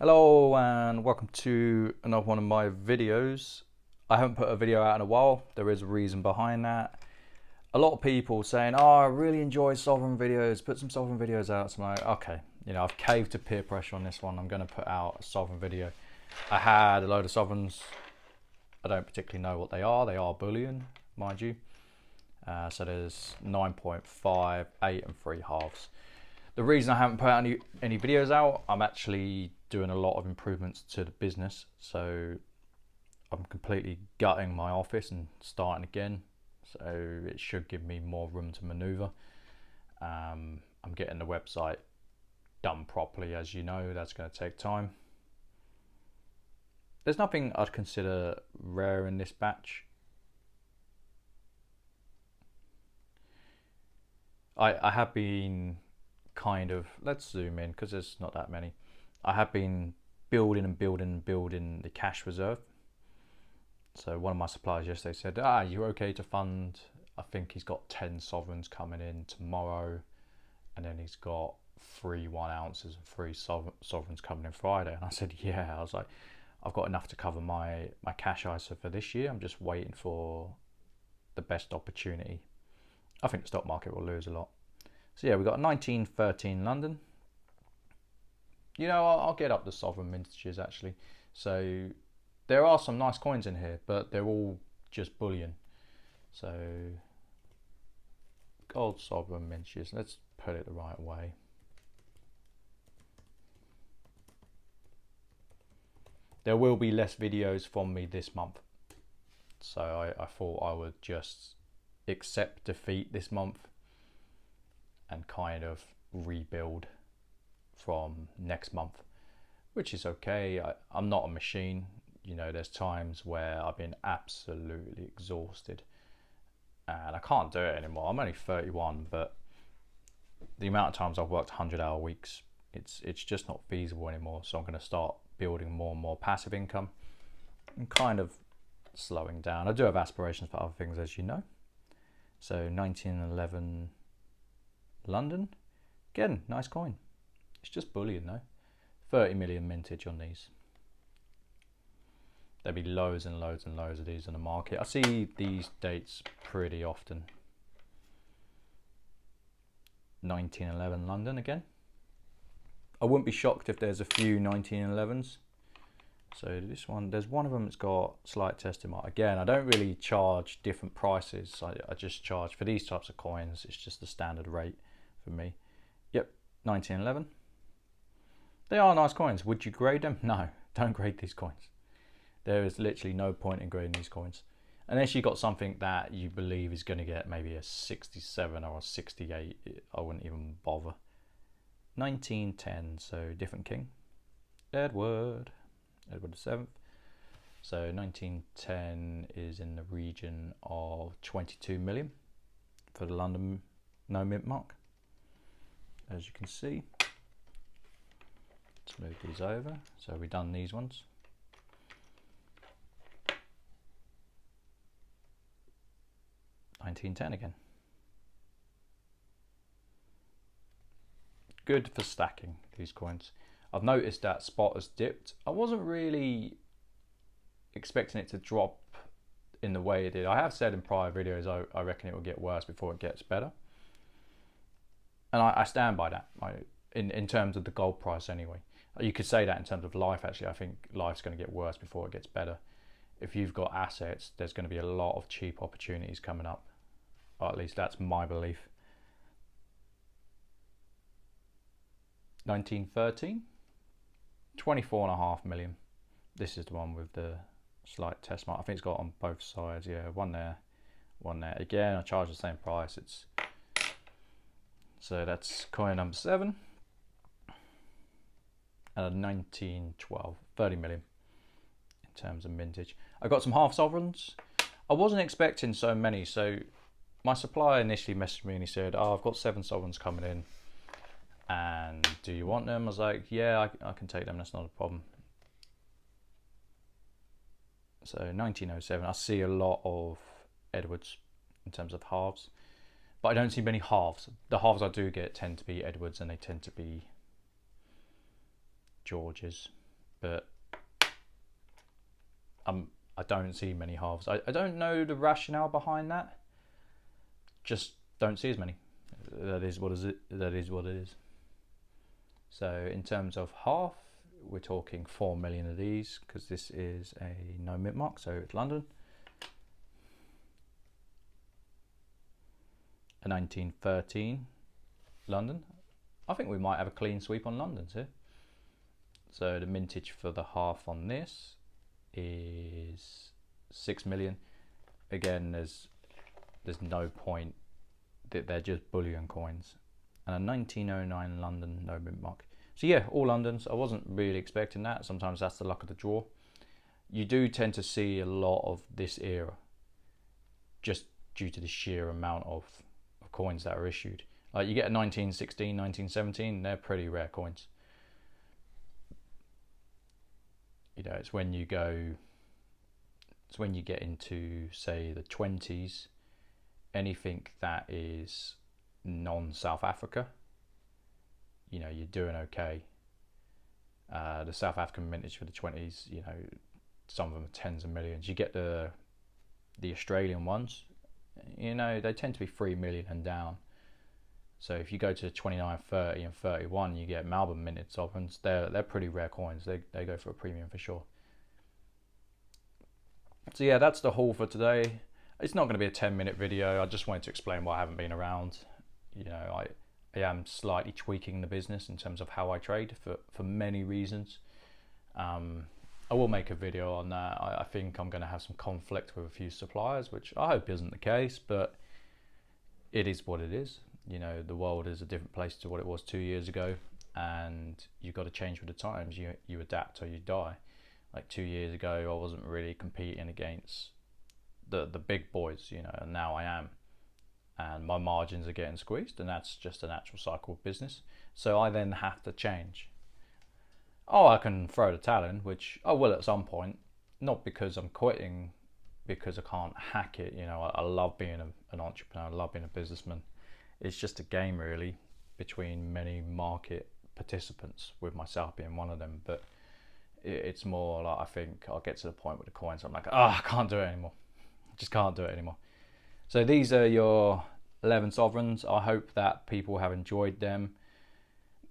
Hello and welcome to another one of my videos. I haven't put a video out in a while. There is a reason behind that. A lot of people saying, oh, I really enjoy sovereign videos, put some sovereign videos out. So I'm like, okay, I've caved to peer pressure on this one. I'm going to put out a sovereign video. I had a load of sovereigns. I don't particularly know what they are. They are Bullion, mind you. So there's 9.5, 8 and 3 halves. The reason I haven't put any videos out, I'm actually doing a lot of improvements to the business. So I'm completely gutting my office and starting again. So it should give me more room to maneuver. I'm getting the website done properly, as you know. That's going to take time. There's nothing I'd consider rare in this batch. I have been kind of, let's zoom in because there's not that many. I have been building the cash reserve. So one of my suppliers yesterday said, you're okay to fund, I think he's got 10 sovereigns coming in tomorrow, and then he's got 3 1 ounces and 3 sovereigns coming in Friday. And I said, yeah. I was like, I've got enough to cover my cash ISA for this year. I'm just waiting for the best opportunity. I think the stock market will lose a lot. So yeah, we've got 1913 London. I'll get up the sovereign mintages actually. So there are some nice coins in here, but they're all just bullion. So gold sovereign mintages, let's put it the right way. There will be less videos from me this month. So I thought I would just accept defeat this month and kind of rebuild from next month, which is okay. I'm not a machine. There's times where I've been absolutely exhausted and I can't do it anymore. I'm only 31, but the amount of times I've worked 100-hour weeks, it's just not feasible anymore. So I'm going to start building more and more passive income and kind of slowing down. I do have aspirations for other things, as you know. So 1911 London, again, nice coin. It's just bullion though. 30 million mintage on these. There'll be loads and loads and loads of these in the market. I see these dates pretty often. 1911 London again. I wouldn't be shocked if there's a few 1911s. So this one, there's one of them that's got slight testing mark. Again, I don't really charge different prices. I just charge for these types of coins. It's just the standard rate for me. Yep, 1911. They are nice coins. Would you grade them? No, don't grade these coins. There is literally no point in grading these coins. Unless you got something that you believe is going to get maybe a 67 or a 68, I wouldn't even bother. 1910, so different king. Edward VII. So 1910 is in the region of 22 million for the London no mint mark, as you can see. Let's move these over. So we've done these ones. $19.10 again. Good for stacking these coins. I've noticed that spot has dipped. I wasn't really expecting it to drop in the way it did. I have said in prior videos I reckon it will get worse before it gets better. And I stand by that, in terms of the gold price anyway. You could say that in terms of life actually. I think life's going to get worse before it gets better. If you've got assets, there's going to be a lot of cheap opportunities coming up. Or at least that's my belief. 1913, 24.5 million. This is the one with the slight test mark. I think it's got on both sides. Yeah, one there, one there. Again, I charge the same price. So that's coin number 7. And a 1912, 30 million in terms of mintage. I got some half sovereigns. I wasn't expecting so many. So my supplier initially messaged me and he said, I've got 7 sovereigns coming in. And do you want them? I was like, yeah, I can take them. That's not a problem. So 1907, I see a lot of Edwards in terms of halves, but I don't see many halves. The halves I do get tend to be Edwards and they tend to be Georges. but I don't see many halves. I don't know the rationale behind that. Just don't see as many. That is what it is. So in terms of half, we're talking 4 million of these, because this is a no mint mark, so it's London. A 1913 London. I think we might have a clean sweep on London's here. So the mintage for the half on this is 6 million. Again, there's no point, that they're just bullion coins. And a 1909 London no mint mark. So yeah, all Londons. I wasn't really expecting that. Sometimes that's the luck of the draw. You do tend to see a lot of this era, just due to the sheer amount of coins that are issued. Like you get a 1916, 1917, they're pretty rare coins. You know, it's when you get into, say, the 20s, anything that is non-South Africa, you know, you're doing okay. The South African mintage for the 20s, you know, some of them are tens of millions. You get the Australian ones, you know, they tend to be 3 million and down. So if you go to 29, 30 and 31, you get Melbourne minted sovereigns. They're pretty rare coins. They go for a premium for sure. So yeah, that's the haul for today. It's not going to be a 10-minute video. I just wanted to explain why I haven't been around. You know, I am slightly tweaking the business in terms of how I trade for many reasons. I will make a video on that. I think I'm going to have some conflict with a few suppliers, which I hope isn't the case, but it is what it is. You know, the world is a different place to what it was 2 years ago, and you've got to change with the times. You adapt or you die. Like 2 years ago, I wasn't really competing against the big boys, you know, and now I am. And my margins are getting squeezed, and that's just a natural cycle of business. So I then have to change. Oh, I can throw the towel in, which I will at some point, not because I'm quitting, because I can't hack it. You know, I love being an entrepreneur, I love being a businessman. It's just a game really between many market participants, with myself being one of them. But it's more like, I think I'll get to the point with the coins, I'm like, I can't do it anymore. Just can't do it anymore. So these are your 11 sovereigns. I hope that people have enjoyed them.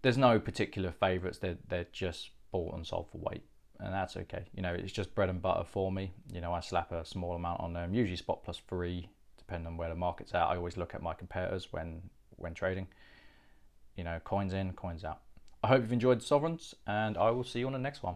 There's no particular favourites. They're just bought and sold for weight, and that's okay. You know, it's just bread and butter for me. You know, I slap a small amount on them, usually spot +3, depending on where the market's at. I always look at my competitors when trading. You know, coins in, coins out. I hope you've enjoyed the sovereigns, and I will see you on the next one.